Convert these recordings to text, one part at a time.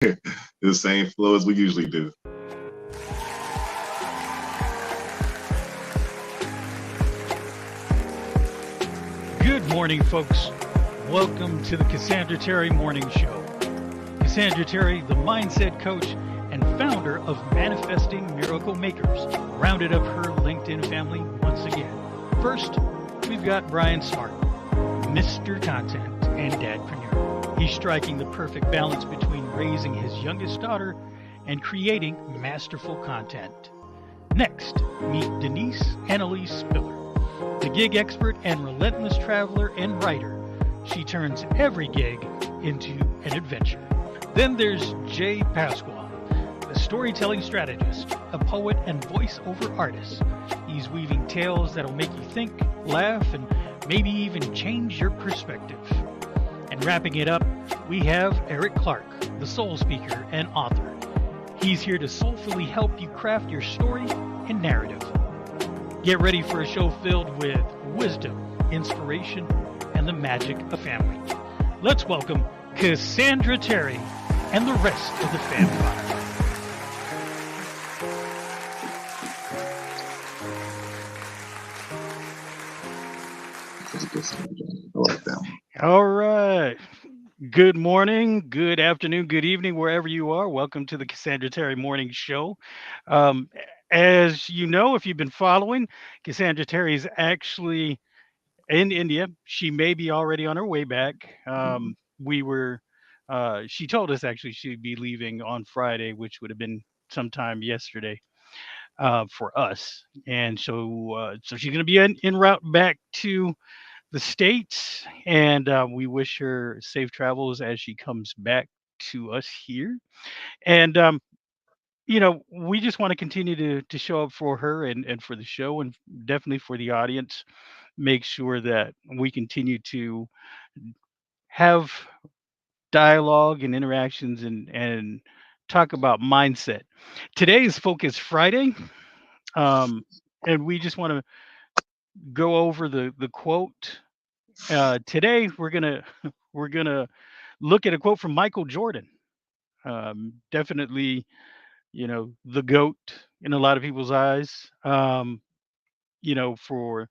the same flow as we usually do. Good morning, folks. Welcome to the Cassandra Terry Morning Show. Cassandra Terry, the mindset coach and founder of Manifesting Miracle Makers, rounded up her LinkedIn family once again. First, we've got Brian Smart, Mr. Content and Dadpreneur. He's striking the perfect balance between raising his youngest daughter and creating masterful content. Next, meet Denise Annalise Spiller, the gig expert and relentless traveler and writer. She turns every gig into an adventure. Then there's Jay Pasquale, the storytelling strategist, a poet and voiceover artist. He's weaving tales that'll make you think, laugh, and maybe even change your perspective. And wrapping it up, we have Eric Clark, the soul speaker and author. He's here to soulfully help you craft your story and narrative. Get ready for a show filled with wisdom, inspiration, and the magic of family. Let's welcome Cassandra Terry and the rest of the family. I like that one. All right. Good morning, good afternoon, good evening, wherever you are. Welcome to the Cassandra Terry Morning Show. Um, as you know, if you've been following, Cassandra Terry is actually in India. She may be already on her way back. Mhm. We were, she told us actually she'd be leaving on Friday, which would have been sometime yesterday for us. And so she's going to be in route back to the States. And we wish her safe travels as she comes back to us here. And, we just want to continue to show up for her and for the show and definitely for the audience. Make sure that we continue to have dialogue and interactions and talk about mindset. Today is Focus Friday, um, and we just want to go over the quote. Today we're gonna look at a quote from Michael Jordan. Definitely, the goat in a lot of people's eyes. For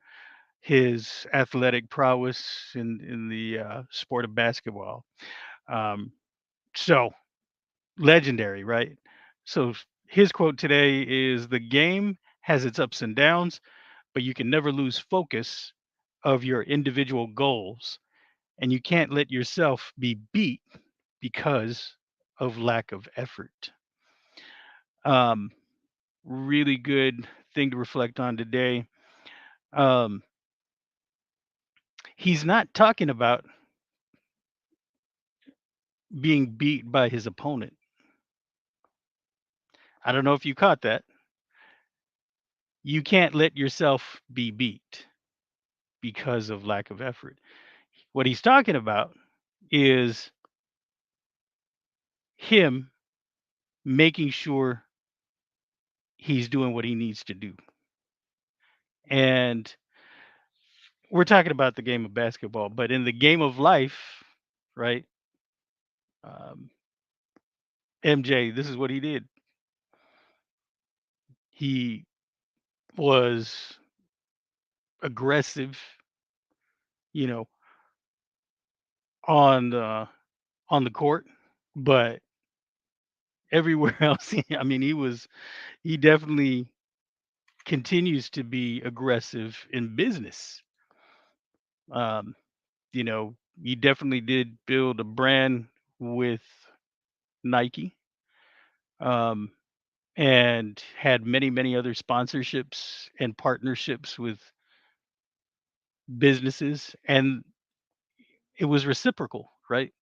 his athletic prowess in the sport of basketball. Um, so legendary, right? So his quote today is the game has its ups and downs, but you can never lose focus of your individual goals, and you can't let yourself be beat because of lack of effort. Um, really good thing to reflect on today. Um, he's not talking about being beat by his opponent. I don't know if you caught that. You can't let yourself be beat because of lack of effort. What he's talking about is him making sure he's doing what he needs to do. And we're talking about the game of basketball, but in the game of life, right? Um, MJ, this is what he did. He was aggressive, you know, on the court, but everywhere else, I mean, he definitely continues to be aggressive in business. Um, he definitely did build a brand with Nike, um, and had many, many other sponsorships and partnerships with businesses, and it was reciprocal, right?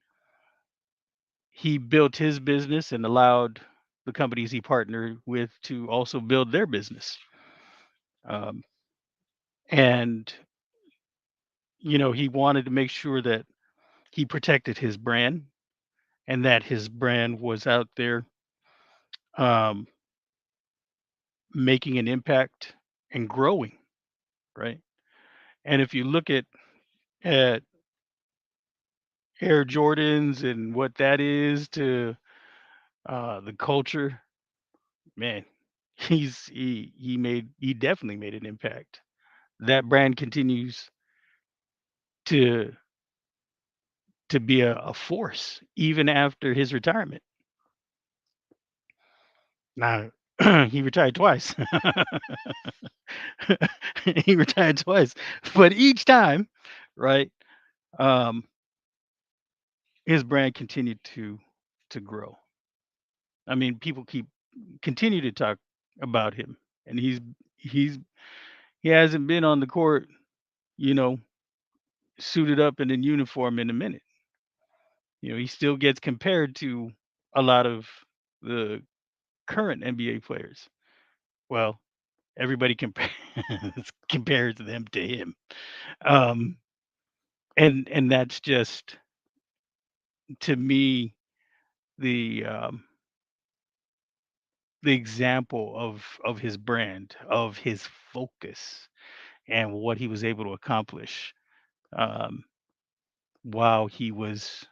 He built his business and allowed the companies he partnered with to also build their business. Um, and he wanted to make sure that he protected his brand and that his brand was out there, um, making an impact and growing, right? And if you look at Air Jordans and what that is to The culture, man, he definitely made an impact. That brand continues to be a force even after his retirement. Now, he retired twice. He retired twice, but each time, right, um, his brand continued to grow. I mean, people continue to talk about him, and he's he hasn't been on the court, you know, suited up and in uniform in a minute. He still gets compared to a lot of the current NBA players. Well, everybody compares them to him. Um, and that's just, to me, the the example of his brand, of his focus, and what he was able to accomplish um, while he was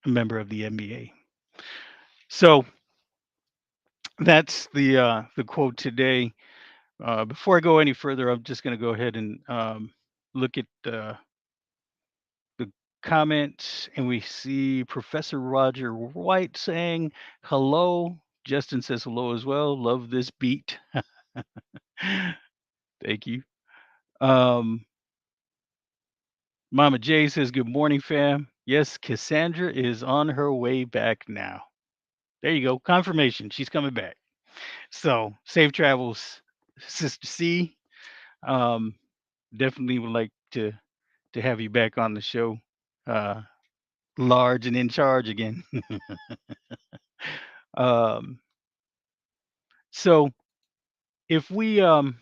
a member of the NBA. So that's the quote today. Before I go any further, I'm just going to go ahead and look at the comments, and we see Professor Roger White saying hello. Justin says hello as well. Love this beat. Thank you. Um, Mama J says good morning, fam. Yes, Cassandra is on her way back now. There you go. Confirmation. She's coming back. So safe travels, Sister C. Um, Definitely would like to have you back on the show. Uh, Large and in charge again. um, so if we um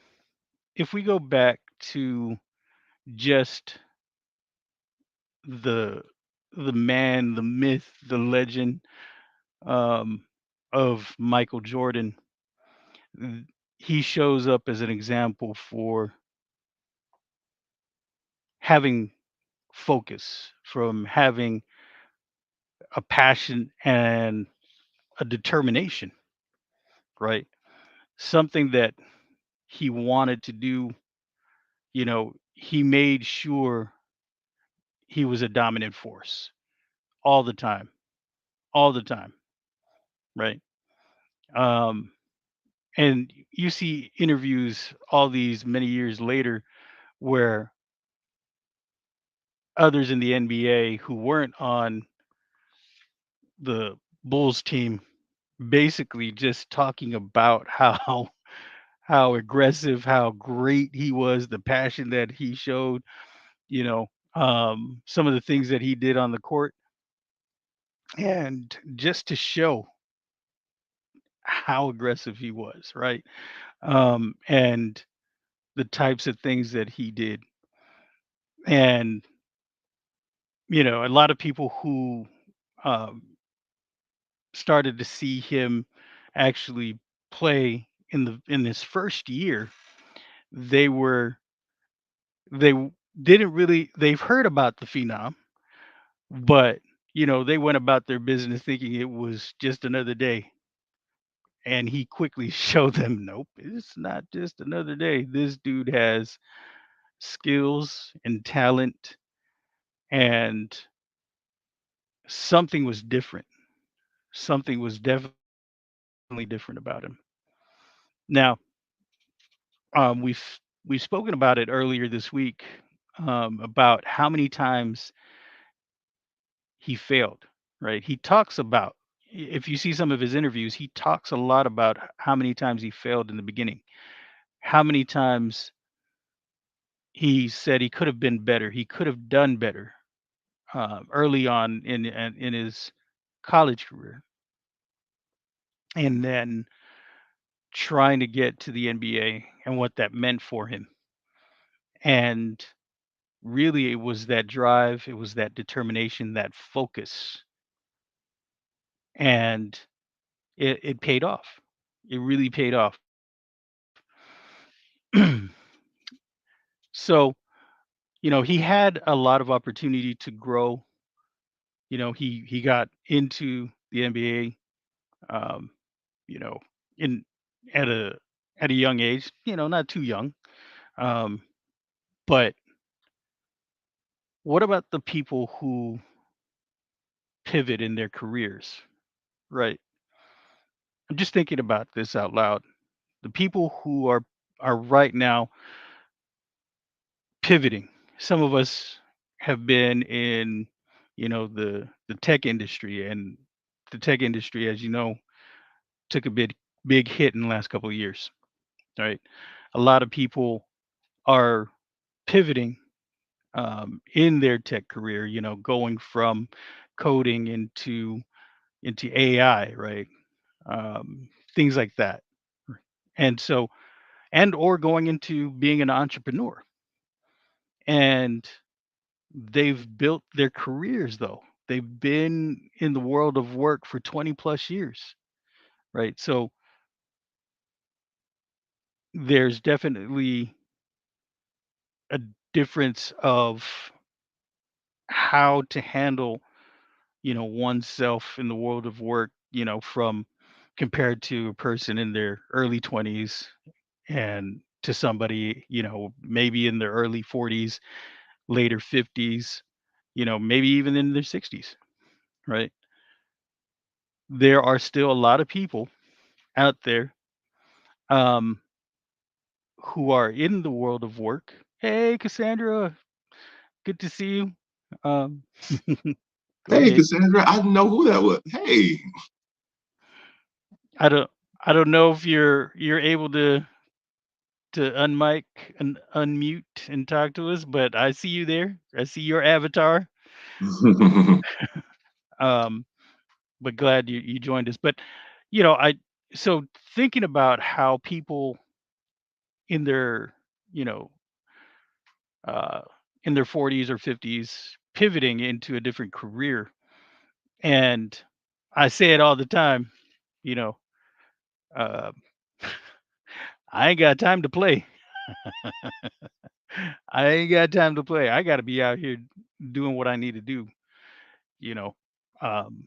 if we go back to just the the man, the myth, the legend um, of Michael Jordan, th- he shows up as an example for having focus, from having a passion and a determination, right? Something that he wanted to do. He made sure he was a dominant force all the time, all the time, right? Um, and you see interviews all these many years later where others in the NBA who weren't on the Bulls team basically just talking about how how aggressive, how great he was, the passion that he showed, some of the things that he did on the court, and just to show how aggressive he was, right? And the types of things that he did. And, a lot of people who um, started to see him actually play in this first year, they were they didn't really, they've heard about the phenom, but they went about their business thinking it was just another day. And he quickly showed them, nope, it's not just another day. This dude has skills and talent, and something was different. Something was definitely different about him. Now, we've spoken about it earlier this week, about how many times he failed. Right? He talks about, if you see some of his interviews, he talks a lot about how many times he failed in the beginning, how many times he said he could have been better, he could have done better early on in his college career, and then trying to get to the NBA and what that meant for him. And really, it was that drive, it was that determination, that focus, and it paid off. It really paid off. So, he had a lot of opportunity to grow. He got into the NBA, you know, in at a at a young age, not too young. Um, but what about the people who pivot in their careers, right? I'm just thinking about this out loud. The people who are right now pivoting. Some of us have been in, the tech industry, and the tech industry, as you know, took a big hit in the last couple of years, right? A lot of people are pivoting in their tech career, going from coding into AI, right? Things like that. And so, and or going into being an entrepreneur. And they've built their careers though. They've been in the world of work for 20 plus years, right? So there's definitely a difference of how to handle, oneself in the world of work, from compared to a person in their early 20s and to somebody, maybe in their early 40s, later 50s, maybe even in their 60s, right? There are still a lot of people out there um, who are in the world of work. Hey, Cassandra, good to see you. Um, go Hey, ahead. Cassandra, I didn't know who that was. Hey. I don't I don't know if you're able to unmic and unmute and talk to us, but I see you there. I see your avatar. Um, but glad you joined us. But I so thinking about how people in their you know uh, in their 40s or 50s pivoting into a different career, and I say it all the time. You know, uh, I ain't got time to play. I ain't got time to play. I got to be out here doing what I need to do. You know, um,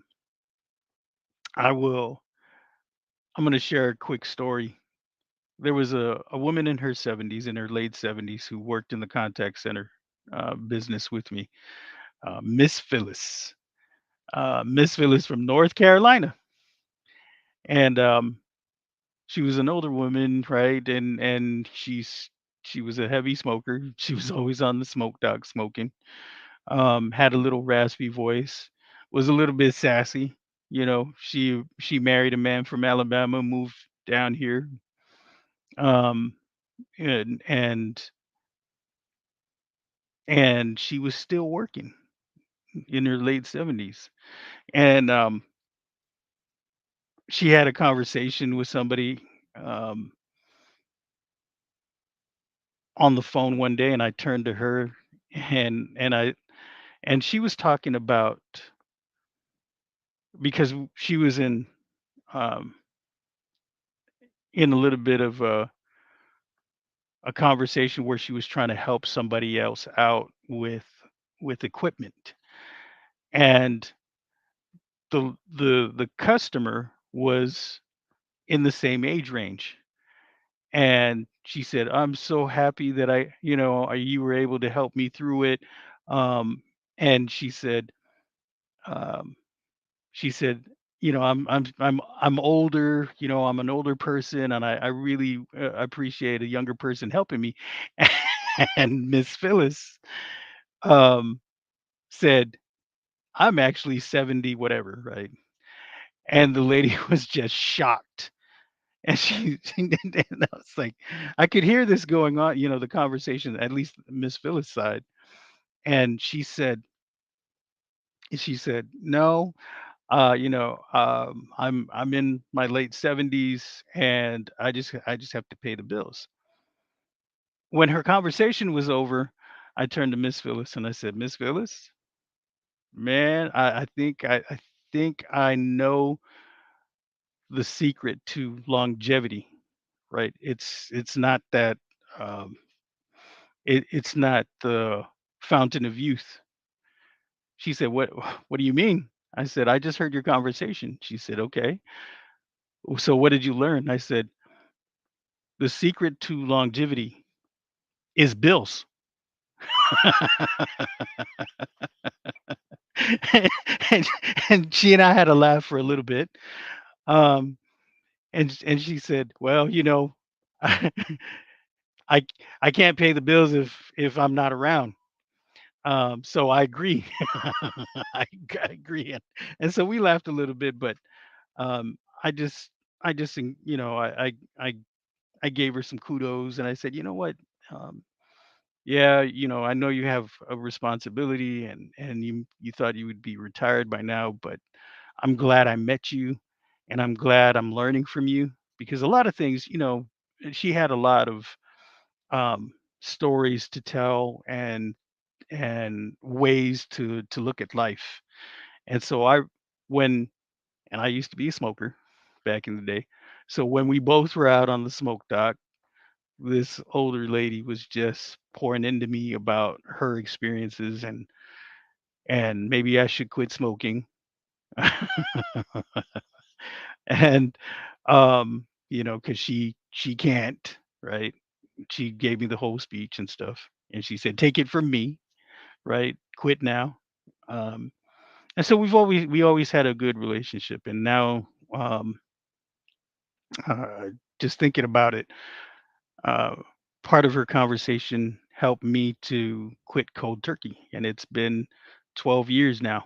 I will. I'm going to share a quick story. There was a woman in her 70s, in her late 70s, who worked in the contact center business with me, Miss Phyllis. Miss Phyllis from North Carolina, and she was an older woman, right? And she was a heavy smoker. She was always on the smoke dog smoking. Had a little raspy voice, was a little bit sassy. She married a man from Alabama, moved down here, um, and and she was still working in her late 70s. And she had a conversation with somebody um, on the phone one day, and I turned to her, and she was talking about, because she was um, in a little bit of a conversation where she was trying to help somebody else out with equipment, and the customer was in the same age range. And she said, "I'm so happy that you were able to help me through it." um and um she said, I'm older, I'm an older person, and I really appreciate a younger person helping me. And Miss Phyllis um said, "I'm actually 70 whatever, right?" And the lady was just shocked. And and I was like, I could hear this going on, the conversation, at least Miss Phyllis' side. And she said, "No, I'm in my late 70s, and I just have to pay the bills." When her conversation was over, I turned to Miss Phyllis and I said, "Miss Phyllis, man, I think I know the secret to longevity, right? It's not that um it's not the fountain of youth." She said, "What what do you mean?" I said, "I just heard your conversation." She said, "Okay. So what did you learn?" I said, "The secret to longevity is bills." and and she and I had a laugh for a little bit. Um, and she said, "Well, I I I can't pay the bills if I'm not around." So I agree. I agree, and so we laughed a little bit, but um, I just I just I I gave her some kudos, and I said, "You know what? Um, yeah, I know you have a responsibility, and you thought you would be retired by now, but I'm glad I met you, and I'm glad I'm learning from you because a lot of things, she had a lot of um, stories to tell and ways to look at life. And so when and I used to be a smoker back in the day. So when we both were out on the smoke dock, this older lady was just pouring into me about her experiences and maybe I should quit smoking. And cuz she can't, right? She gave me the whole speech and stuff. And she said, "Take it from me, right? Quit now." Um and so we always had a good relationship, and now uh just thinking about it, uh part of her conversation helped me to quit cold turkey, and it's been 12 years now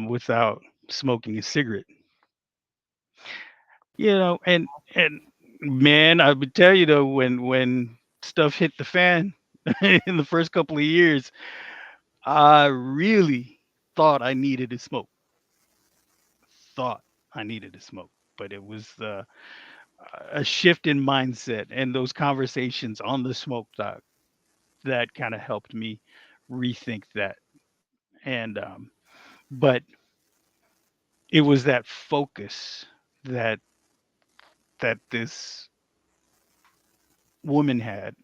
without smoking a cigarette. And man, I would tell you though, when stuff hit the fan in the first couple of years, I really thought I needed to smoke. Thought I needed to smoke, but it was a shift in mindset and those conversations on the smoke dock that kind of helped me rethink that. And but it was that focus that this woman had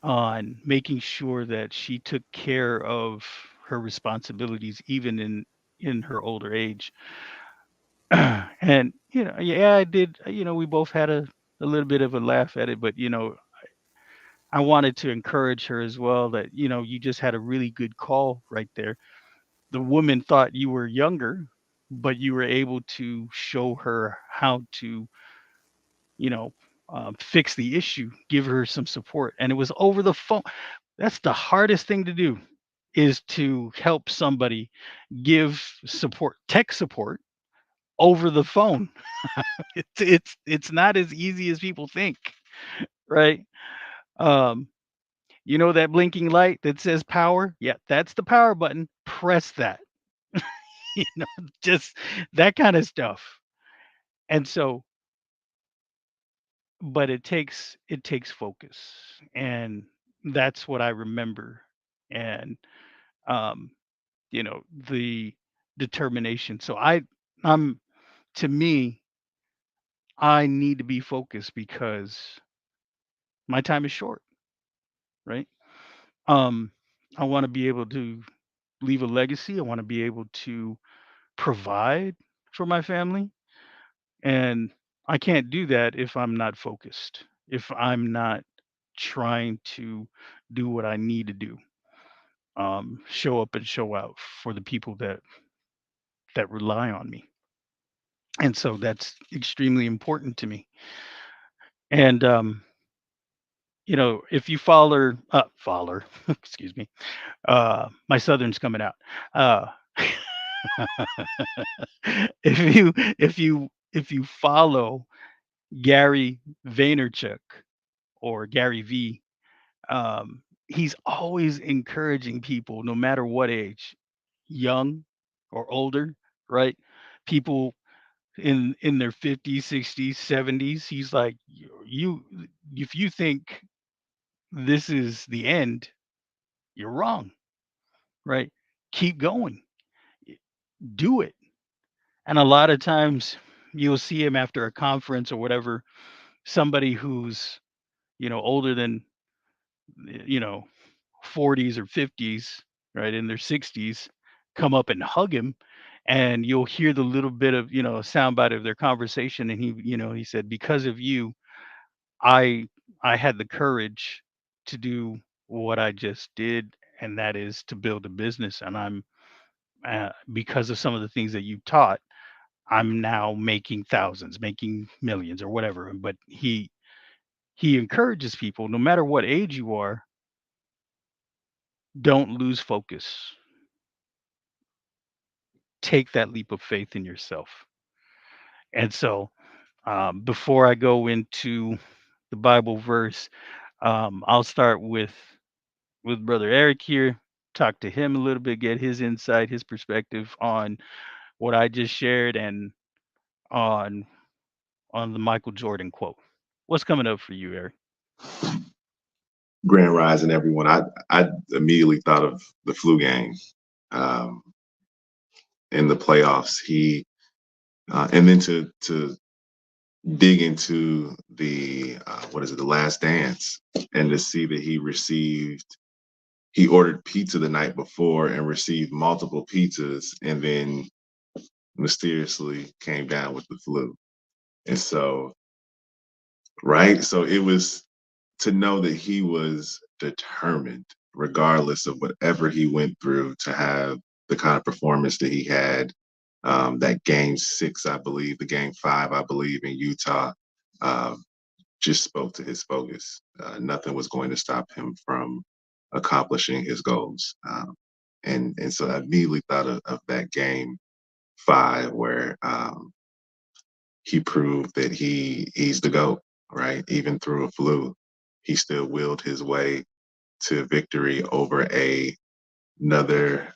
on making sure that she took care of her responsibilities even in her older age. And yeah, I did. We both had a little bit of a laugh at it, but I wanted to encourage her as well that you just had a really good call right there. The woman thought you were younger, but you were able to show her how to you know fix the issue, give her some support, and it was over the phone. That's the hardest thing to do, is to help somebody give support, tech support, over the phone. It's not as easy as people think, right? Um, that blinking light that says power? Yeah, that's the power button. Press that. You know, just that kind of stuff. And so, but it takes focus, and that's what I remember. And um, the determination. So I'm to me, I need to be focused because my time is short, right? Um, I want to be able to leave a legacy. I want to be able to provide for my family, and I can't do that if I'm not focused. If I'm not trying to do what I need to do, show up and show out for the people that rely on me, and so that's extremely important to me. And if you follow, excuse me, my southern's coming out. Uh, if you follow Gary Vaynerchuk or Gary V, he's always encouraging people, no matter what age, young or older, right? People in their 50s, 60s, 70s. He's like, you, if you think this is the end, you're wrong, right? Keep going, do it. And a lot of times you'll see him after a conference or whatever, somebody who's, older than, you know, 40s or 50s, right, in their 60s, come up and hug him, and you'll hear the little bit of, a soundbite of their conversation, and he said, "Because of you, I I had the courage to do what I just did, and that is to build a business, and because of some of the things that you taught, I'm now making thousands, making millions or whatever." But he encourages people, no matter what age you are, don't lose focus. Take that leap of faith in yourself. And so, before I go into the Bible verse, I'll start with Brother Eric here. Talk to him a little bit, get his insight, his perspective on what I just shared, and on the Michael Jordan quote. What's coming up for you, Eric? Grand Rising, everyone. I immediately thought of the flu game um, in the playoffs. And then to dig into the what is it, the Last Dance, and to see that he ordered pizza the night before and received multiple pizzas, and then mysteriously came down with the flu. And so, right, so it was to know that he was determined, regardless of whatever he went through, to have the kind of performance that he had. That game 6, I believe, the game 5, I believe, in Utah, uh, just spoke to his focus. Nothing was going to stop him from accomplishing his goals. And so I immediately thought of that game 5 where he proved that he's the GOAT, right? Even through a flu, he still willed his way to victory over another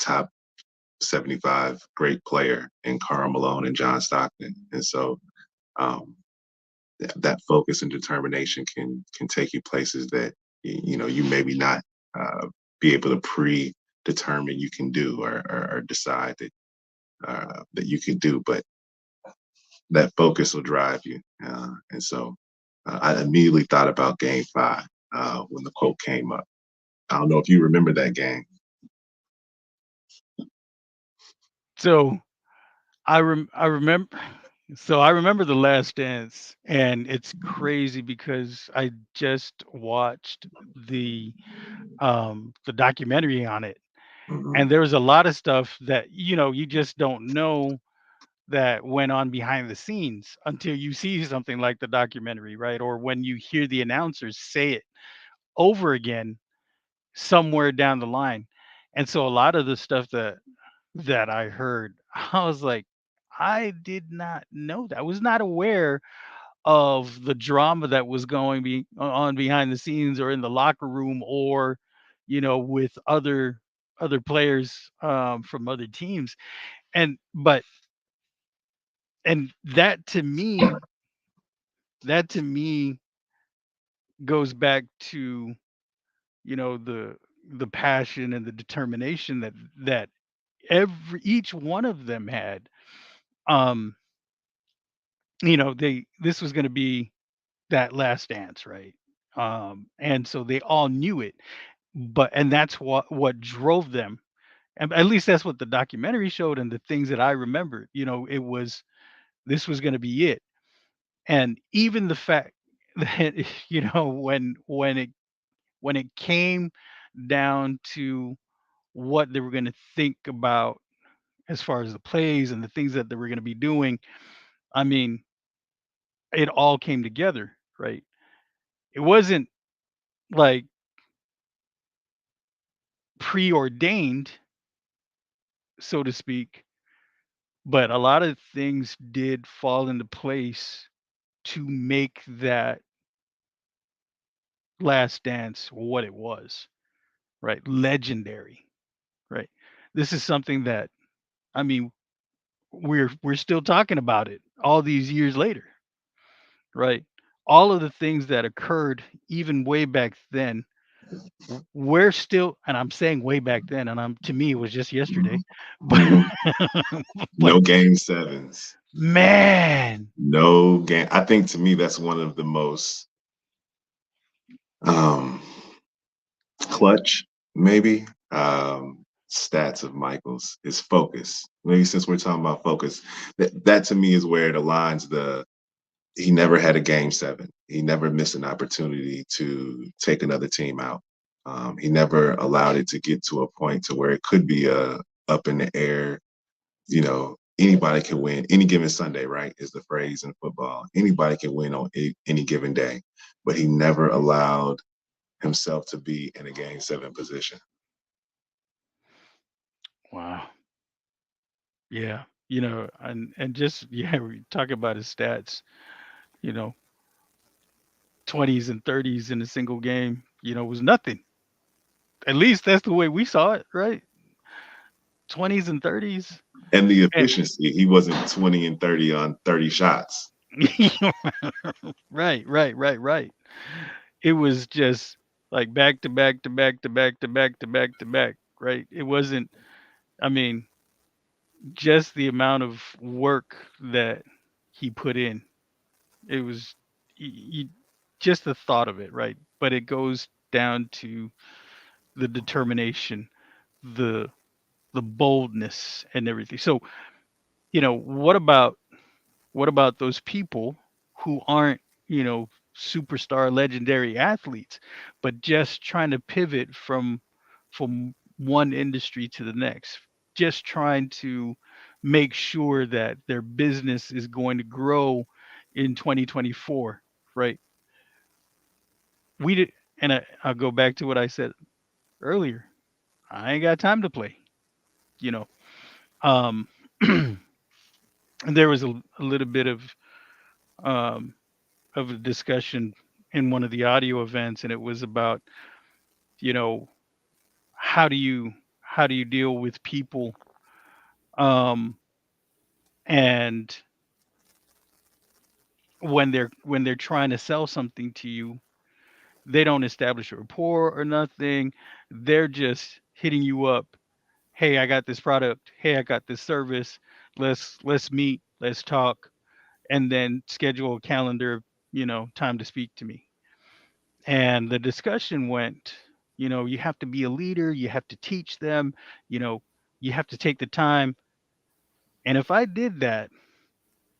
top 75 great player in Karl Malone and John Stockton. And so um, that focus and determination can take you places that you maybe not be able to predetermine you can do, or decide that you can do, but that focus will drive you. And so I immediately thought about game 5 when the quote came up. I don't know if you remember that game. So I remember. So I remember The Last Dance, and it's crazy because I just watched the the documentary on it, Mhm. and there was a lot of stuff that you just don't know that went on behind the scenes until you see something like the documentary, right? Or when you hear the announcers say it over again somewhere down the line. And so a lot of the stuff that I heard, I was like, I did not know that. I was not aware of the drama that was on behind the scenes or in the locker room, or with other players from other teams. And but and that to me goes back to the passion and the determination that each one of them had. um they this was going to be that last dance, right? And so they all knew it, and that's what drove them. And at least that's what the documentary showed, and the things that I remembered, it was this was going to be it. And even the fact that when it came down to what they were going to think about as far as the plays and the things that they were going to be doing, I mean, it all came together, right? It wasn't like preordained, so to speak, but a lot of things did fall into place to make that last dance what it was, right? Legendary, right? This is something that, I mean, we're still talking about it all these years later, right? All of the things that occurred even way back then, we're still, and I'm saying way back then, and to me it was just yesterday, Mhm. but Mhm. but No game 7s. man, No game. I think to me that's one of the most um, clutch, maybe. stats of Michael's is focus. Maybe since we're talking about focus, that to me is where it aligns he never had a game 7. He never missed an opportunity to take another team out. He never allowed it to get to a point to where it could be a up in the air. Anybody can win any given Sunday, right? Is the phrase in football. Anybody can win on any given day, but he never allowed himself to be in a game 7 position. Wow. Yeah. And just we talk about his stats, you know, 20s and 30s in a single game, was nothing. At least that's the way we saw it, right? 20s and 30s. And the And efficiency, he wasn't 20 and 30 on 30 shots. right. It was just like back to back to back to back to back to back to back, right? It wasn't, I mean, just the amount of work that he put in. It was just the thought of it, right? But it goes down to the determination, the the boldness and everything. So, what about those people who aren't, superstar legendary athletes, but just trying to pivot from one industry to the next, just trying to make sure that their business is going to grow in 2024, right? We did, and I'll go back to what I said earlier. I ain't got time to play, you know. Um, there was a little bit um, of a discussion in one of the audio events, and it was about, you know, how do you how do you deal with people, um, and when they're trying to sell something to you, they don't establish a rapport or nothing. They're just hitting you up. Hey, I got this product. Hey, I got this service. Let's meet. Let's talk, and then schedule a calendar. Time to speak to me. And the discussion went, you have to be a leader. You have to teach them. You know, you have to take the time. And if I did that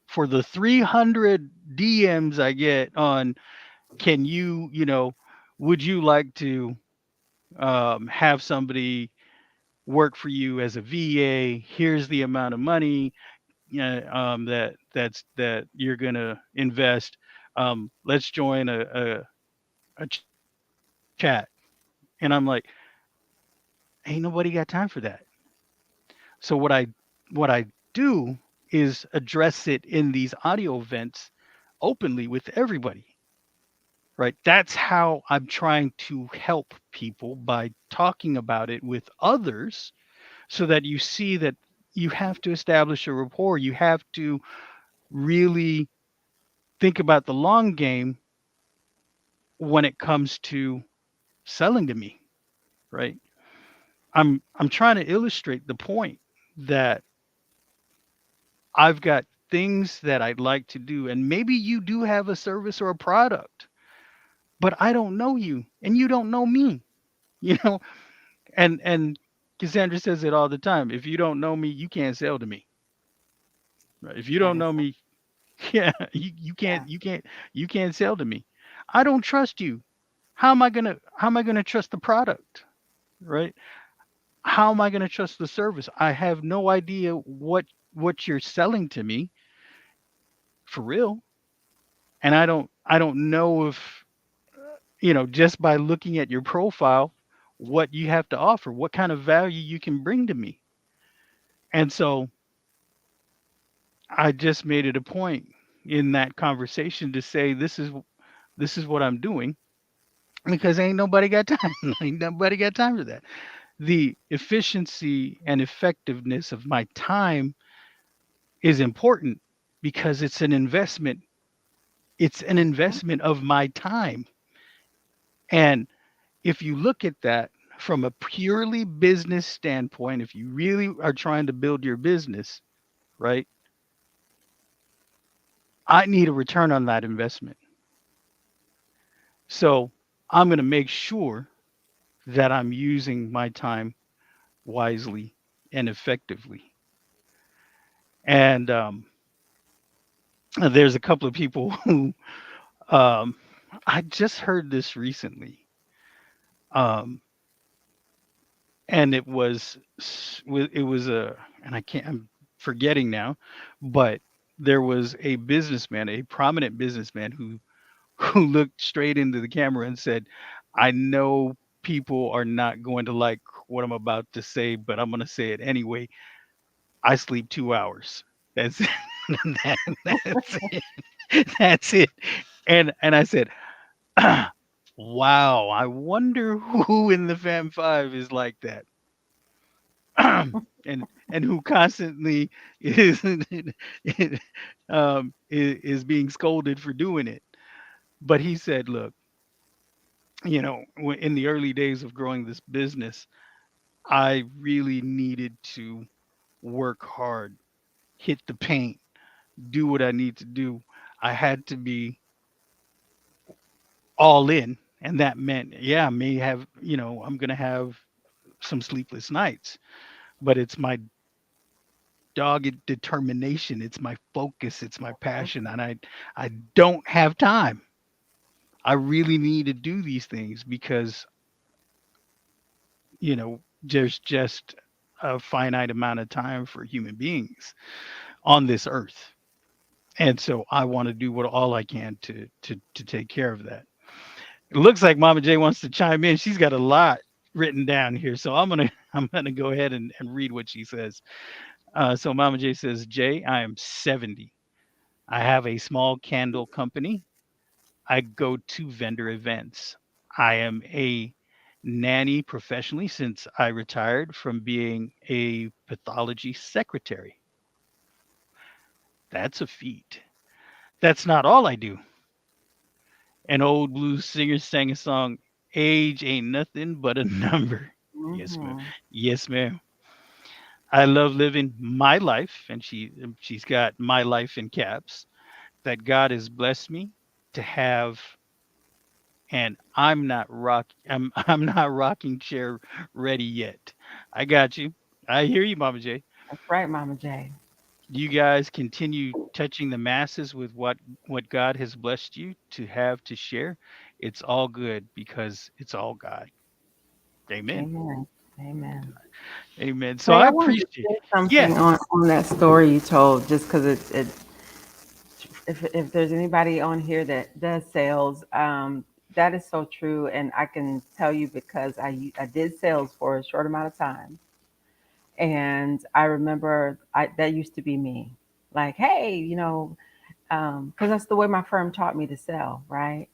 for the 300 DMs I get on, can would you like to have somebody work for you as a VA? Here's the amount of money that you're gonna invest. Let's join a chat. And I'm like, ain't nobody got time for that. So what I do is address it in these audio events openly with everybody. Right? That's how I'm trying to help people, by talking about it with others, so that you see that you have to establish a rapport. You have to really think about the long game when it comes to selling to me, right? I'm trying to illustrate the point that I've got things that I'd like to do, and maybe you do have a service or a product, but I don't know you and you don't know me, you know? And Cassandra says it all the time. If you don't know me, you can't sell to me. Right? If you That don't is know so me, yeah, you yeah. can't sell to me. I don't trust you. How am I gonna trust the product? Right? How am I gonna trust the service? I have no idea what you're selling to me for real. And I don't know if, just by looking at your profile, what you have to offer, what kind of value you can bring to me. And so I just made it a point in that conversation to say this is what I'm doing, because ain't nobody got time. Ain't nobody got time for that. The efficiency and effectiveness of my time is important, because it's an investment. It's an Mhm. investment of my time. And if you look at that from a purely business standpoint, if you really are trying to build your business, right? I need a return on that investment. So I'm going to make sure that I'm using my time wisely and effectively. And there's a couple of people who um, I just heard this recently, um, and it was a and I can't I'm forgetting now, but there was a businessman, a prominent businessman who looked straight into the camera and said, "I know people are not going to like what I'm about to say, but I'm going to say it anyway. I sleep 2 hours. That's it. That, that's it. That's it." And I said, "Wow, I wonder who in the Fam Five is like that." And who constantly is is being scolded for doing it. But he said, "Look, in the early days of growing this business, I really needed to work hard, hit the paint, do what I need to do. I had to be all in, and that meant, yeah, I may have, I'm gonna have some sleepless nights, but it's my dogged determination, it's my focus, it's my passion, and I don't have time. I really need to do these things because there's just a finite amount of time for human beings on this earth. And so I want to do what all I can to take care of that. It looks like Mama J wants to chime in. She's got a lot written down here. So I'm gonna go ahead and read what she says. So Mama J says, Jay, I am 70. I have a small candle company. I go to vendor events. I am a nanny professionally since I retired from being a pathology secretary. That's a feat. That's not all I do. An old blues singer sang a song, Age ain't nothing but a number. Yes, ma'am. Mm-hmm. Yes, ma'am. I love living my life, and she's got my life in caps, that God has blessed me to have, and I'm not rocking chair ready yet. I got you. I hear you, Mama J. That's right, Mama J. You guys continue touching the masses with what God has blessed you to have to share. It's all good because it's all God. Amen. Amen. Amen. Amen. So Hey, I I wanted to appreciate. say something Yes. on that story you told, just because if there's anybody on here that does sales, that is so true, and I can tell you because I did sales for a short amount of time, and I remember that used to be me, like, hey, because that's the way my firm taught me to sell, right?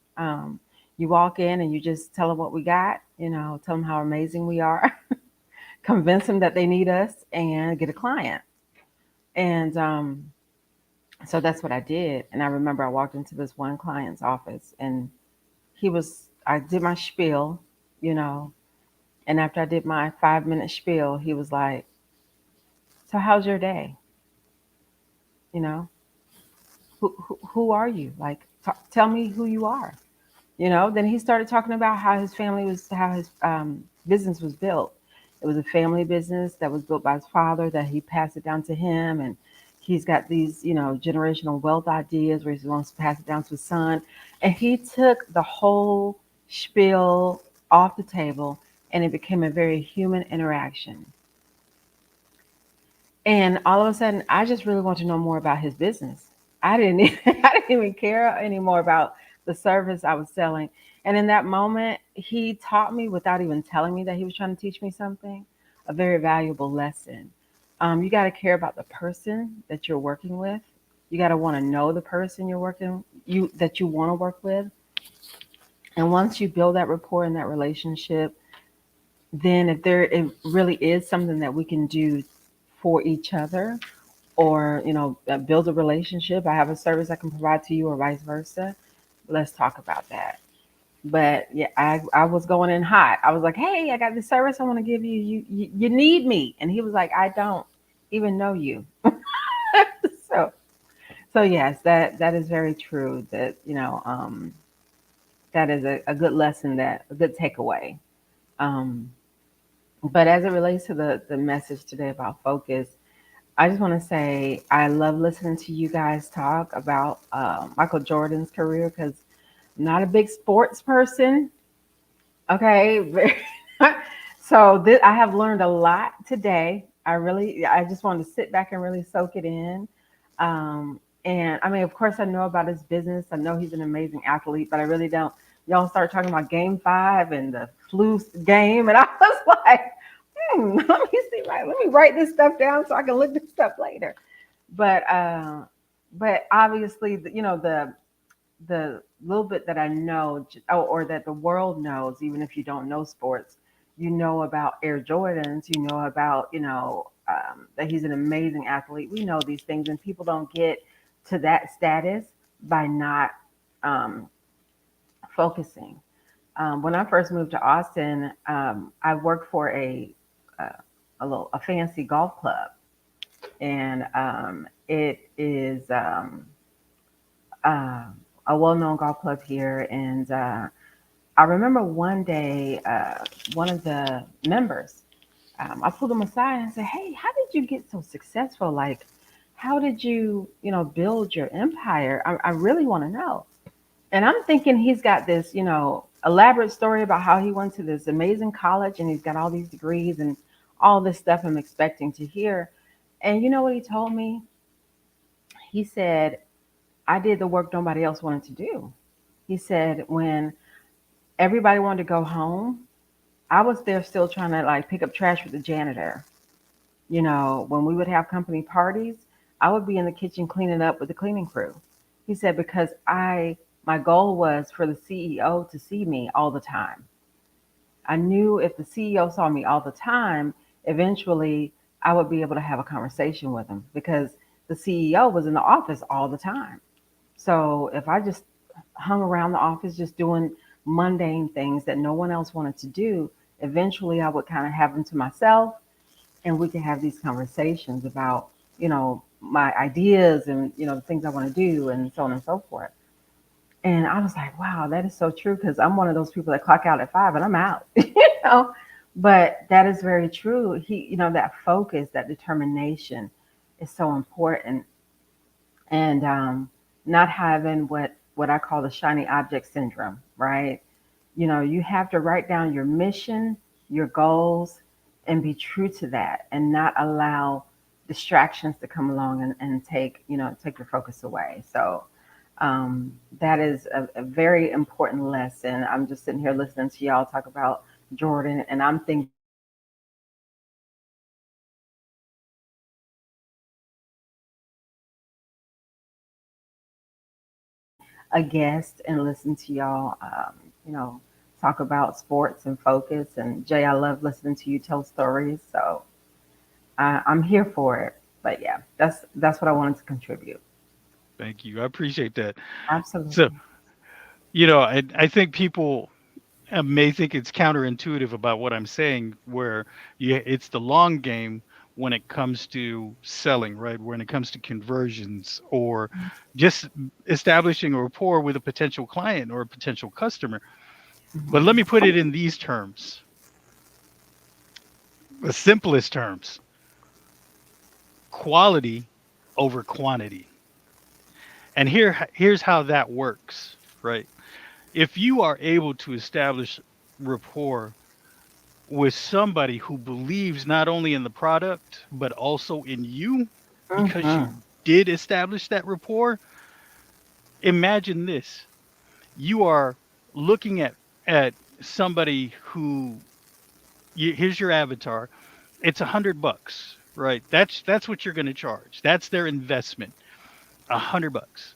You walk in and you just tell them what we got, tell them how amazing we are, convince them that they need us, and get a client. And so that's what I did. And I remember I walked into this one client's office, and I did my spiel, you know, and after I did my 5 minute spiel, he was like, "So how's your day? You know, who are you? Like, tell me who you are." Then he started talking about how his business was built. It was a family business that was built by his father, that he passed it down to him. And he's got these, generational wealth ideas where he wants to pass it down to his son. And he took the whole spiel off the table, and it became a very human interaction. And all of a sudden, I just really want to know more about his business. I didn't even, I didn't even care anymore about the service I was selling. And in that moment, he taught me without even telling me that he was trying to teach me something, a very valuable lesson. You got to care about the person that you're working with. You got to want to know the person that you want to work with. And once you build that rapport and that relationship, then if there it really is something that we can do for each other, or build a relationship, I have a service I can provide to you, or vice versa, let's talk about that. But yeah, I was going in hot. I was like, hey, I got this service I want to give you. You need me. And he was like, I don't even know you. so so yes, that is very true, that that is a good lesson, that a good takeaway. um But as it relates to the message today about focus, I just want to say I love listening to you guys talk about Michael Jordan's career because I'm not a big sports person. Okay. So I have learned a lot today. I just wanted to sit back and really soak it in. And I mean, of course, I know about his business. I know he's an amazing athlete, but I really don't. Y'all start talking about game 5 and the flu game. And I was like, let me see, right? Let me write this stuff down so I can look this stuff later. But, but obviously, the little bit that I know, or that the world knows, even if you don't know sports, you know about Air Jordans, you know about, that he's an amazing athlete. We know these things, and people don't get to that status by not um, focusing. When I first moved to Austin, I worked for uh, a fancy golf club, and it is. Uh, a well-known golf club here, and I remember one day one of the members, I pulled him aside and said, "Hey, how did you get so successful? Like, how did you, build your empire? I really want to know." And I'm thinking he's got this, elaborate story about how he went to this amazing college and he's got all these degrees and all this stuff I'm expecting to hear. And you know what he told me? He said, "I did the work nobody else wanted to do." He said, "When everybody wanted to go home, I was there still trying to like pick up trash with the janitor. When we would have company parties, I would be in the kitchen cleaning up with the cleaning crew." He said, "Because my goal was for the CEO to see me all the time. I knew if the CEO saw me all the time, eventually I would be able to have a conversation with him because the CEO was in the office all the time. So if I just hung around the office just doing mundane things that no one else wanted to do, eventually I would kind of have them to myself and we could have these conversations about, my ideas and, the things I want to do and so on and so forth." And I was like, wow, that is so true because I'm one of those people that clock out at 5 and I'm out, know. But that is very true. That focus, that determination is so important. And not having what I call the shiny object syndrome, right? You have to write down your mission, your goals, and be true to that, and not allow distractions to come along and take your focus away. So that is a very important lesson. I'm just sitting here listening to y'all talk about Jordan, and I'm thinking a guest and listen to y'all, talk about sports and focus. And Jay, I love listening to you tell stories. So I'm here for it. But yeah, that's what I wanted to contribute. Thank you. I appreciate that. So, Absolutely. I think people may think it's counterintuitive about what I'm saying, where it's the long game when it comes to selling, right? When it comes to conversions or just establishing a rapport with a potential client or a potential customer. But let me Mhm. put it in these terms, the simplest terms: quality over quantity. And here's how that works, right? If you are able to establish rapport with somebody who believes not only in the product but also in you because you Mhm. did establish that rapport, imagine this: you are looking at somebody who here's your avatar. It's $100, right? That's what you're going to charge. That's their investment, $100,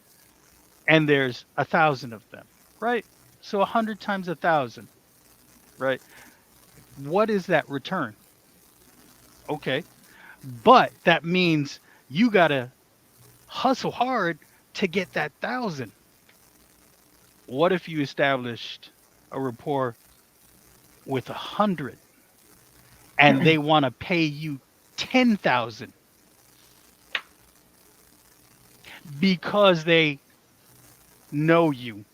and there's 1,000 of them, right? So 100 times 1,000, right? What is that return? Okay, but that means you gotta hustle hard to get that 1,000. What if you established a rapport with 100 and they want to pay you 10,000 because they know you,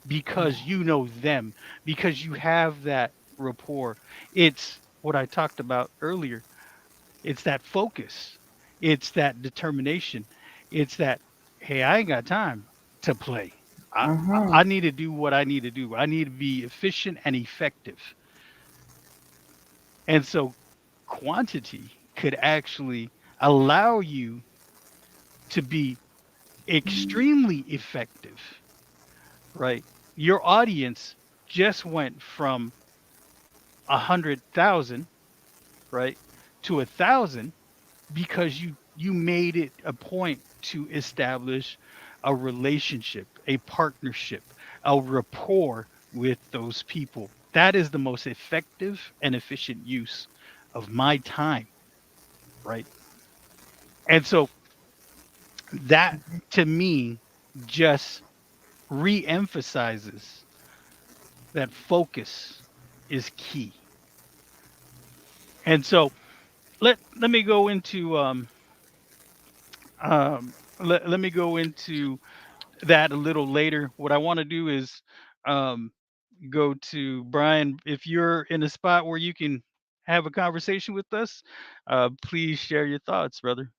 because you know them, because you have that rapport? It's what I talked about earlier. It's that focus. It's that determination. It's that, hey, I ain't got time to play. Mm-hmm. I need to do what I need to do. I need to be efficient and effective. And so quantity could actually allow you to be extremely effective, right? Your audience just went from 100,000, right, to 1,000 because you made it a point to establish a relationship, a partnership, a rapport with those people. That is the most effective and efficient use of my time, right? And so that to me just re-emphasizes that focus is key. And so let me go into let me go into that a little later. What I want to do is um, go to Brian. If you're in a spot where you can have a conversation with us, please share your thoughts, brother.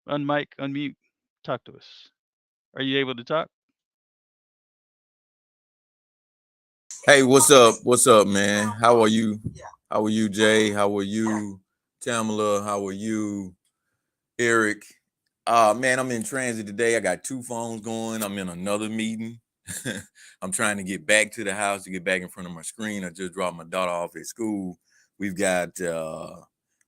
Unmic, unmute, talk to us. Are you able to talk? Hey, what's up? What's up, man? How are you? How are you, Jay? How are you, Tamala? How are you, Eric? Man, I'm in transit today. I got two phones going. I'm in another meeting. I'm trying to get back to the house to get back in front of my screen. I just dropped my daughter off at school. We've got I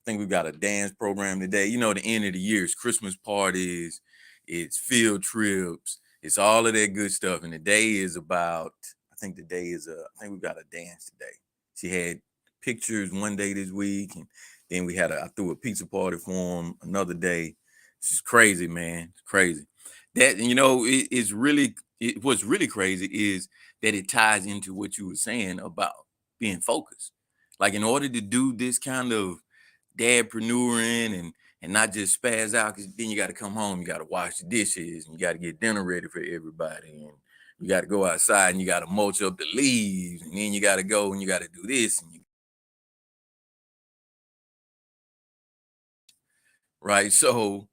think we've got a dance program today. You know, the end of the year is Christmas parties, it's field trips, it's all of that good stuff. And the day is about, I think the day is I think we've got a dance today. She had pictures one day this week, and then I threw a pizza party for them another day. It's just crazy, man. It's crazy. That, you know, what's really crazy is that it ties into what you were saying about being focused. Like, in order to do this kind of dadpreneuring and not just spaz out, because then you got to come home, you got to wash the dishes, and you got to get dinner ready for everybody, and you got to go outside and you got to mulch up the leaves, and then you got to go and you got to do this, right? So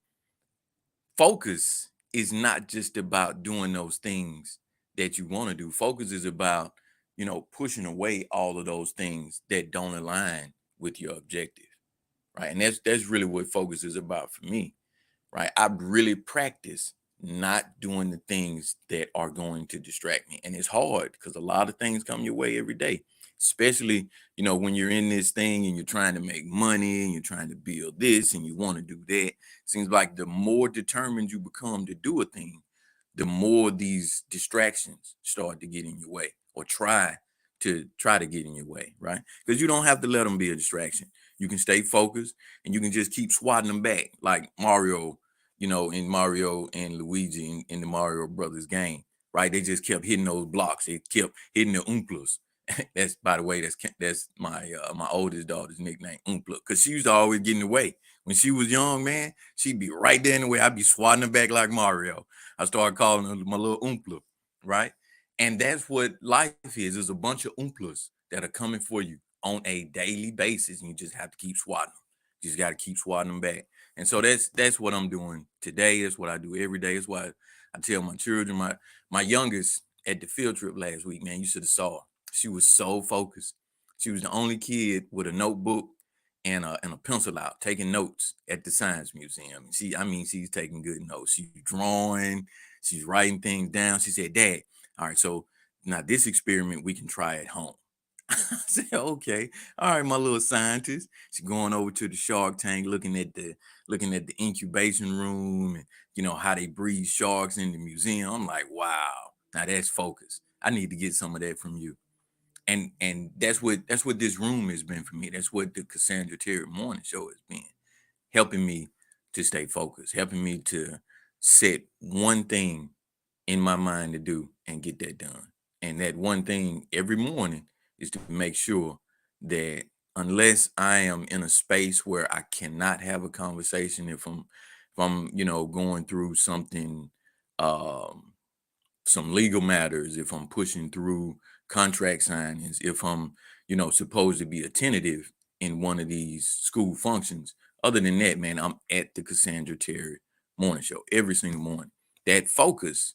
focus is not just about doing those things that you want to do. Focus is about, pushing away all of those things that don't align with your objective, right? And that's really what focus is about for me, right? I really practice not doing the things that are going to distract me. And it's hard because a lot of things come your way every day, especially, when you're in this thing and you're trying to make money and you're trying to build this and you want to do that. Seems like the more determined you become to do a thing, the more these distractions start to get in your way, or try to get in your way, right? Because you don't have to let them be a distraction. You can stay focused and you can just keep swatting them back, like Mario, in Mario and Luigi in the Mario Brothers game, right? They just kept hitting those blocks. They kept hitting the Oompas. That's, by the way, that's my oldest daughter's nickname, Oompla, because she used to always get in the way. When she was young, man, she'd be right there in the way. I'd be swatting her back like Mario. I started calling her my little Oompla, right? And that's what life is. There's a bunch of Oompas that are coming for you on a daily basis, and you just have to keep swatting them. You just got to keep swatting them back. And so that's what I'm doing today. That's what I do every day. It's why I tell my children, my youngest at the field trip last week, man, you should have saw her. She was so focused. She was the only kid with a notebook and a pencil out taking notes at the science museum. She's taking good notes. She's drawing, she's writing things down. She said, "Dad, all right, so now this experiment we can try at home." I said, "Okay, all right, my little scientist." She's going over to the shark tank, looking at the incubation room, and how they breed sharks in the museum. I'm like, wow, now that's focus. I need to get some of that from you. And that's what this room has been for me. That's what the Cassandra Terry Morning Show has been, helping me to stay focused, helping me to set one thing in my mind to do and get that done. And that one thing every morning is to make sure that, unless I am in a space where I cannot have a conversation, if I'm going through something, um some legal matters, if I'm pushing through contract signings, if I'm supposed to be attentive in one of these school functions. Other than that, man, I'm at the Cassandra Terry morning show every single morning. That focus,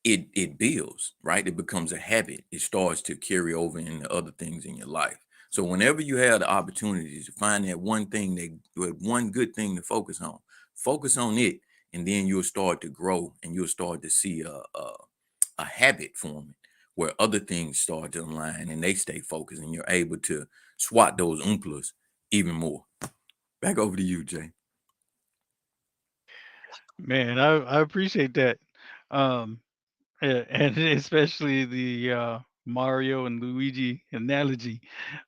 it builds, right? It becomes a habit. It starts to carry over into other things in your life. So whenever you have the opportunity to find that one thing, one good thing to focus on it, and then you'll start to grow and you'll start to see a habit forming where other things start to align and they stay focused and you're able to swat those oompas even more. Back over to you, Jay. Man, I appreciate that. Um, and especially the Mario and Luigi analogy,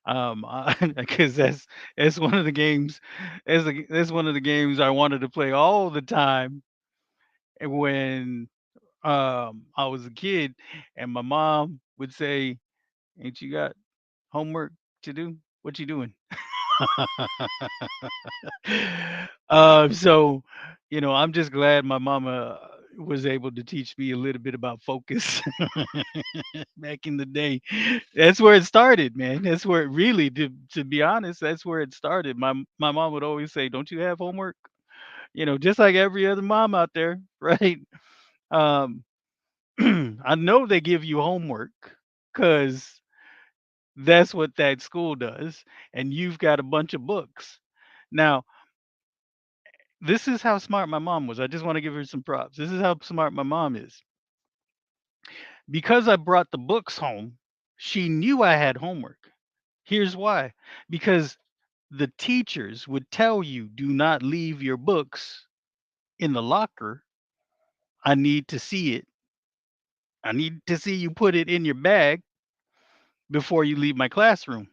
because that's one of the games, that's one of the games I wanted to play all the time when I was a kid, and my mom would say, "Ain't you got homework to do? What you doing?" So, I'm just glad my mama was able to teach me a little bit about focus back in the day. That's where it started, man. That's where it really, to be honest, that's where it started. My mom would always say, "Don't you have homework?" Just like every other mom out there, right? Um, I know they give you homework because that's what that school does, and you've got a bunch of books. Now, this is how smart my mom was. I just want to give her some props. This is how smart my mom is. Because I brought the books home, she knew I had homework. Here's why. Because the teachers would tell you, do not leave your books in the locker. I need to see it. I need to see you put it in your bag before you leave my classroom.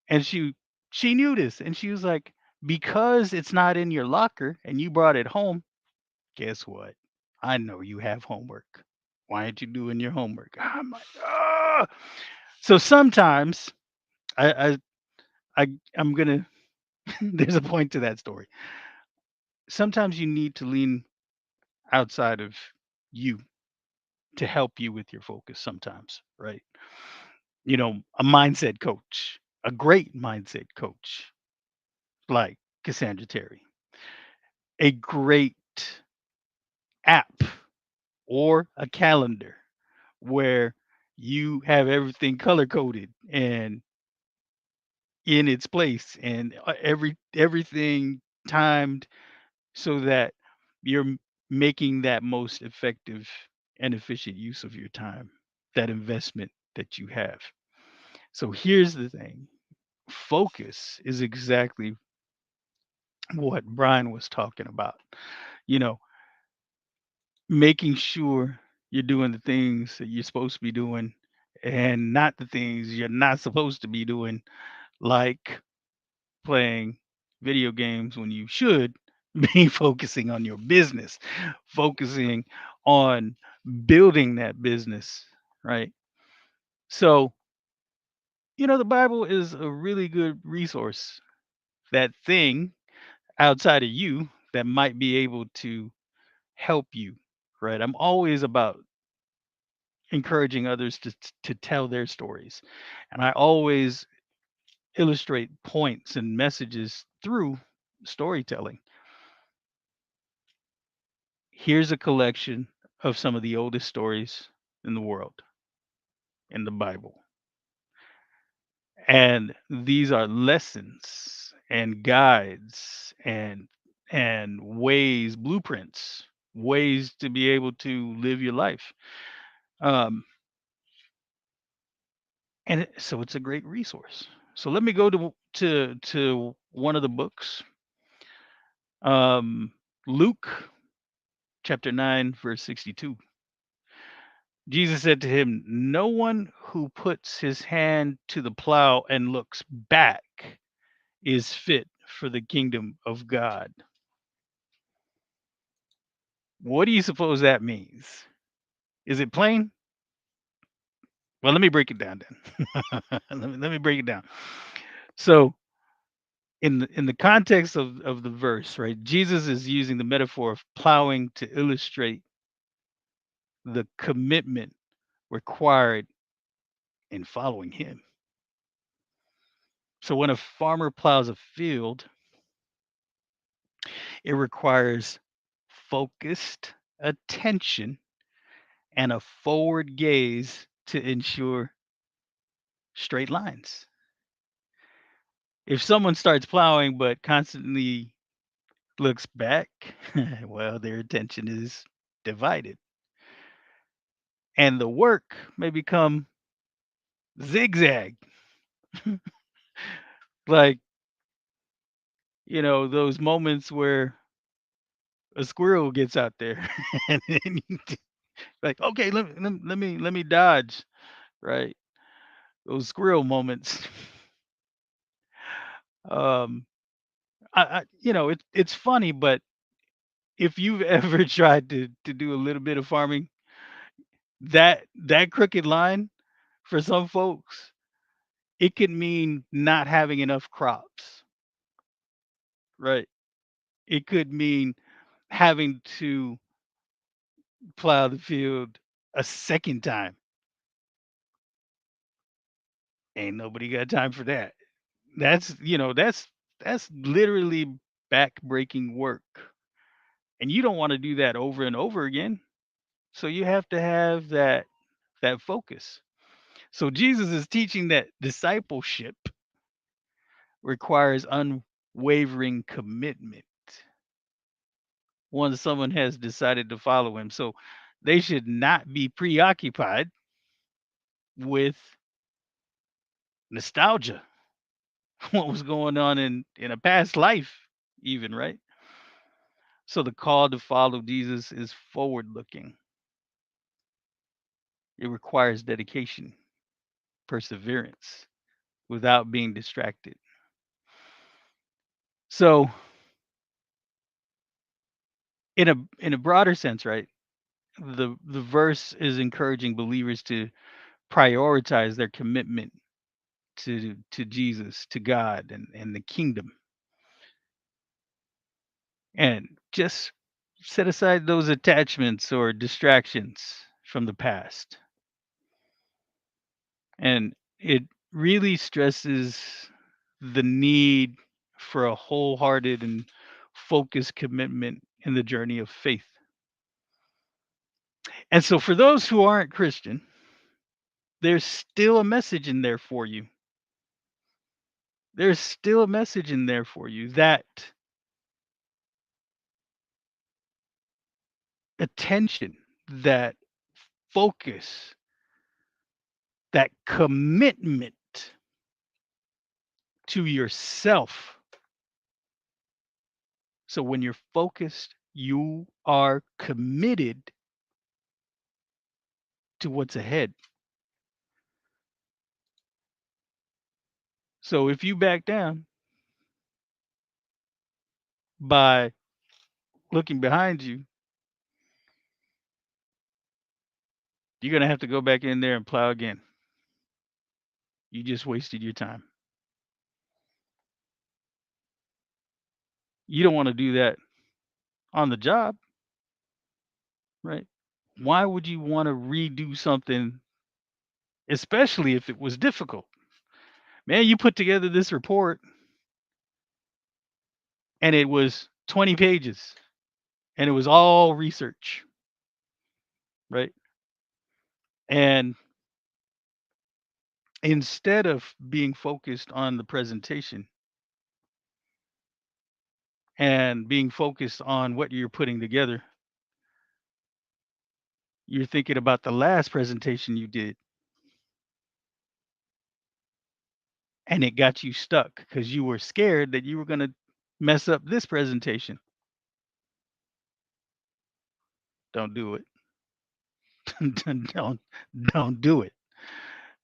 And she knew this and she was like, because it's not in your locker and you brought it home, guess what? I know you have homework. Why aren't you doing your homework? I'm like, ah. So sometimes I I'm gonna there's a point to that story. Sometimes you need to lean outside of you to help you with your focus sometimes, right? A mindset coach, a great mindset coach like Cassandra Terry, a great app or a calendar where you have everything color coded and in its place and everything timed so that you're making that most effective and efficient use of your time, that investment that you have. So here's the thing, focus is exactly what Brian was talking about. You know, making sure you're doing the things that you're supposed to be doing and not the things you're not supposed to be doing, like playing video games when you should be focusing on your business, focusing on building that business, right? So, the Bible is a really good resource. That thing outside of you that might be able to help you, right? I'm always about encouraging others to tell their stories. And I always illustrate points and messages through storytelling. Here's a collection of some of the oldest stories in the world in the Bible. And these are lessons and guides and ways, blueprints, ways to be able to live your life. Um, so it's a great resource. So let me go to one of the books. Um, Luke chapter 9 verse 62. Jesus said to him, "No one who puts his hand to the plow and looks back is fit for the kingdom of God." What do you suppose that means? Is it plain? Well, let me break it down then. let me break it down. So, in the context of the verse, right? Jesus is using the metaphor of plowing to illustrate the commitment required in following him. So when a farmer plows a field, it requires focused attention and a forward gaze to ensure straight lines. If someone starts plowing but constantly looks back, well, their attention is divided. And the work may become zigzag. Like, those moments where a squirrel gets out there and then like, okay, let me dodge, right? Those squirrel moments. Um, it's funny, but if you've ever tried to do a little bit of farming, that crooked line for some folks, it could mean not having enough crops, right? It could mean having to plow the field a second time. Ain't nobody got time for that. That's literally back-breaking work. And you don't want to do that over and over again. So you have to have that focus. So Jesus is teaching that discipleship requires unwavering commitment once someone has decided to follow him. So they should not be preoccupied with nostalgia, what was going on in a past life, even, right? So the call to follow Jesus is forward looking. It requires dedication, perseverance without being distracted. So in a broader sense, right? The verse is encouraging believers to prioritize their commitment to Jesus, to God and the kingdom. And just set aside those attachments or distractions from the past. And it really stresses the need for a wholehearted and focused commitment in the journey of faith. And so, for those who aren't Christian, there's still a message in there for you. There's still a message in there for you that attention, that focus, that commitment to yourself. So when you're focused, you are committed to what's ahead. So if you back down by looking behind you, you're going to have to go back in there and plow again. You just wasted your time. You don't want to do that on the job, right? Why would you want to redo something, especially if it was difficult? Man, you put together this report and it was 20 pages and it was all research, right? And instead of being focused on the presentation and being focused on what you're putting together, you're thinking about the last presentation you did and it got you stuck because you were scared that you were going to mess up this presentation. Don't do it. don't do it.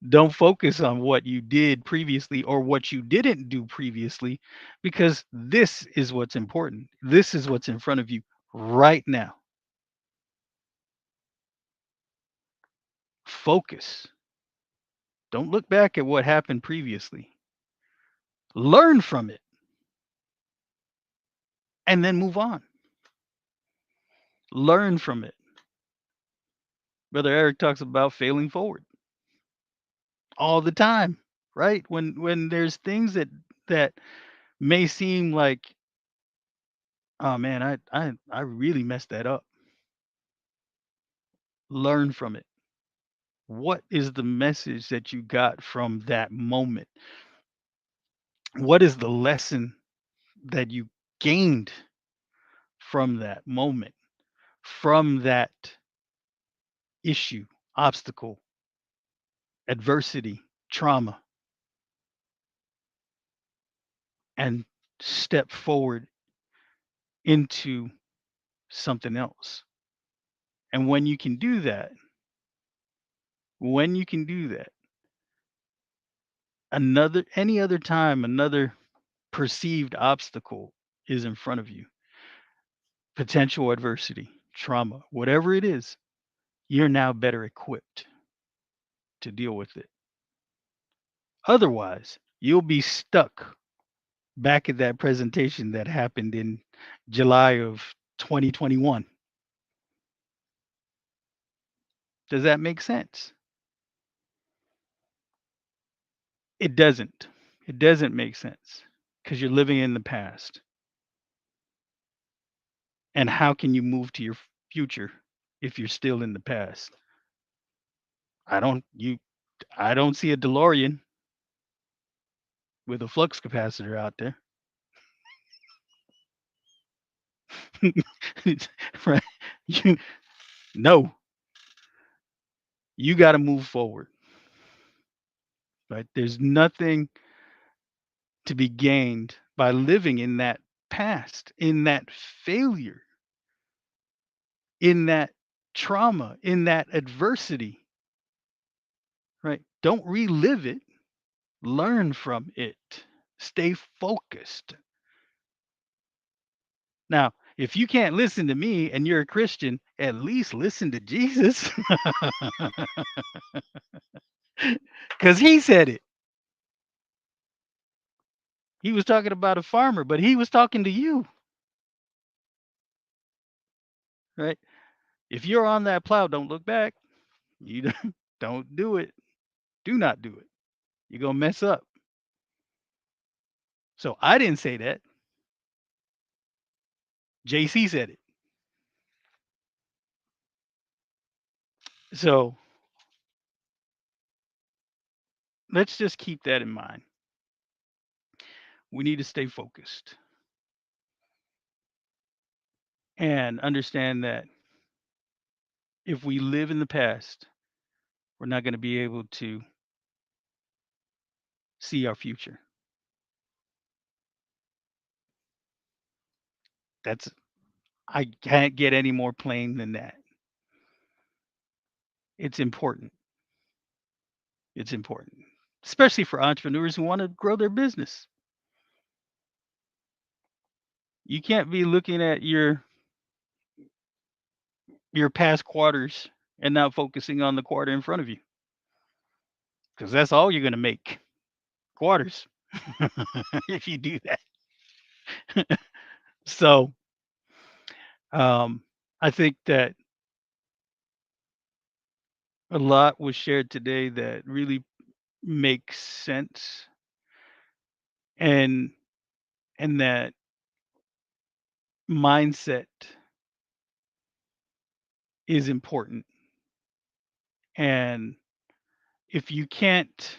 Don't focus on what you did previously or what you didn't do previously, because this is what's important. This is what's in front of you right now. Focus. Don't look back at what happened previously. Learn from it and then move on. Learn from it. Brother Eric talks about failing forward all the time, right? When there's things that may seem like, oh man, I really messed that up. Learn from it. What is the message that you got from that moment? What is the lesson that you gained from that moment, from that issue, obstacle, adversity, trauma, and step forward into something else? And when you can do that, when you can do that, any other time another perceived obstacle is in front of you, potential adversity, trauma, whatever it is, you're now better equipped to deal with it. Otherwise, you'll be stuck back at that presentation that happened in July of 2021. Does that make sense? It doesn't. It doesn't make sense because you're living in the past. And how can you move to your future if you're still in the past? I don't you I don't see a DeLorean with a flux capacitor out there. Right? You no, you got to move forward. Right? There's nothing to be gained by living in that past, in that failure, in that trauma, in that adversity. Right? Don't relive it. Learn from it. Stay focused. Now, if you can't listen to me and you're a Christian, at least listen to Jesus. Because he said it. He was talking about a farmer, but he was talking to you. Right? If you're on that plow, don't look back. You don't do it. Do not do it. You're going to mess up. So I didn't say that. JC said it. So let's just keep that in mind. We need to stay focused and understand that if we live in the past, we're not going to be able to see our future. That's I can't get any more plain than that. It's important. It's important, especially for entrepreneurs who want to grow their business. You can't be looking at your past quarters and not focusing on the quarter in front of you, because that's all you're going to make, quarters, if you do that. So I think that a lot was shared today that really makes sense, and that mindset is important. And if you can't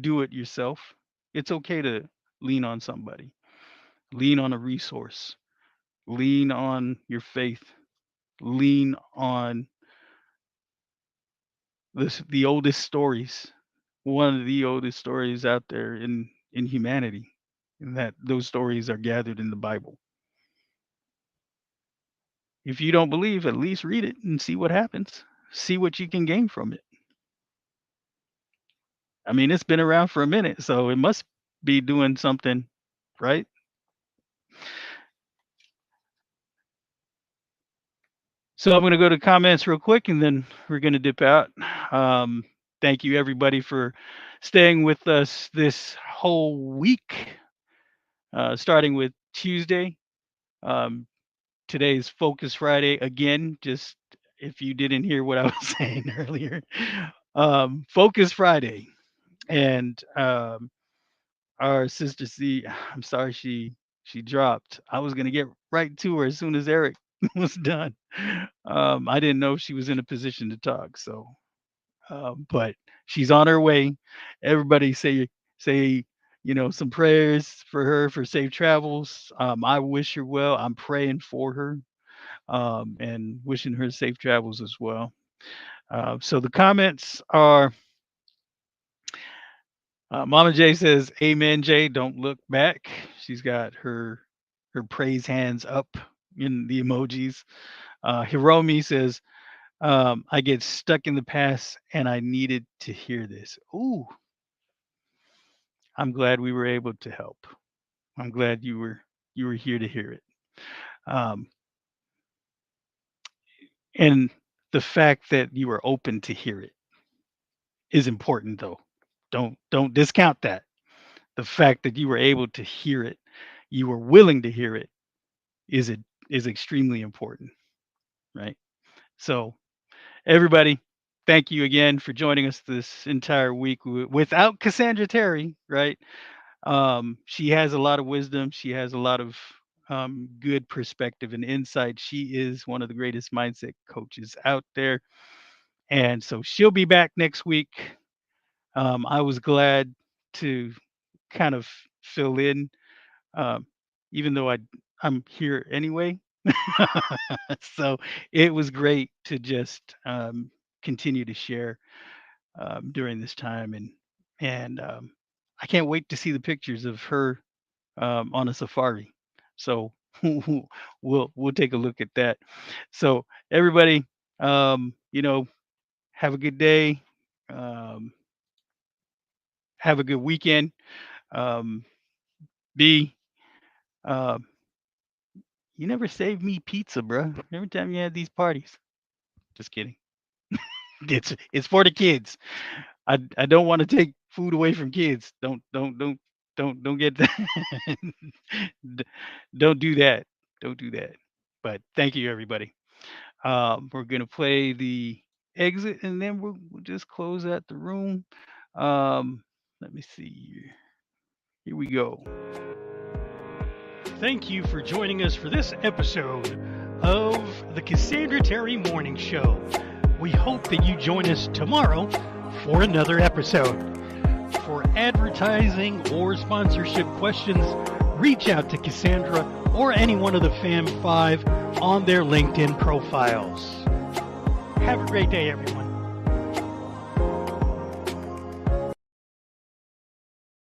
do it yourself, it's okay to lean on somebody, lean on a resource, lean on your faith, lean on the oldest stories, one of the oldest stories out there in humanity, and that those stories are gathered in the Bible. If you don't believe, at least read it and see what happens. See what you can gain from it. I mean, it's been around for a minute, so it must be doing something right. So I'm going to go to comments real quick, and then we're going to dip out. Thank you, everybody, for staying with us this whole week, starting with Tuesday. Today's Focus Friday again. Just if you didn't hear what I was saying earlier, Focus Friday. And our sister C, I'm sorry she dropped. I was gonna get right to her as soon as Eric was done. I didn't know she was in a position to talk, so but she's on her way. Everybody say some prayers for her for safe travels. I wish her well. I'm praying for her and wishing her safe travels as well. So the comments are. Mama J says, "Amen, Jay. Don't look back." She's got her praise hands up in the emojis. Hiromi says, "I get stuck in the past, and I needed to hear this." Ooh, I'm glad we were able to help. I'm glad you were here to hear it. And the fact that you were open to hear it is important, though. Don't discount that. The fact that you were able to hear it, you were willing to hear it, is extremely important, right? So everybody, thank you again for joining us this entire week. Without Cassandra Terry, right? She has a lot of wisdom. She has a lot of good perspective and insight. She is one of the greatest mindset coaches out there. And so she'll be back next week. I was glad to kind of fill in, even though I'm here anyway. So it was great to just continue to share during this time, and I can't wait to see the pictures of her on a safari. So we'll take a look at that. So everybody, have a good day. Have a good weekend. B, you never saved me pizza, bro. Every time you had these parties. Just kidding. It's for the kids. I don't want to take food away from kids. Don't get that. Don't do that. Don't do that. But thank you, everybody. We're gonna play the exit, and then we'll just close out the room. Let me see. Here we go. Thank you for joining us for this episode of the Cassandra Terry Morning Show. We hope that you join us tomorrow for another episode. For advertising or sponsorship questions, reach out to Cassandra or any one of the Fam 5 on their LinkedIn profiles. Have a great day, everyone.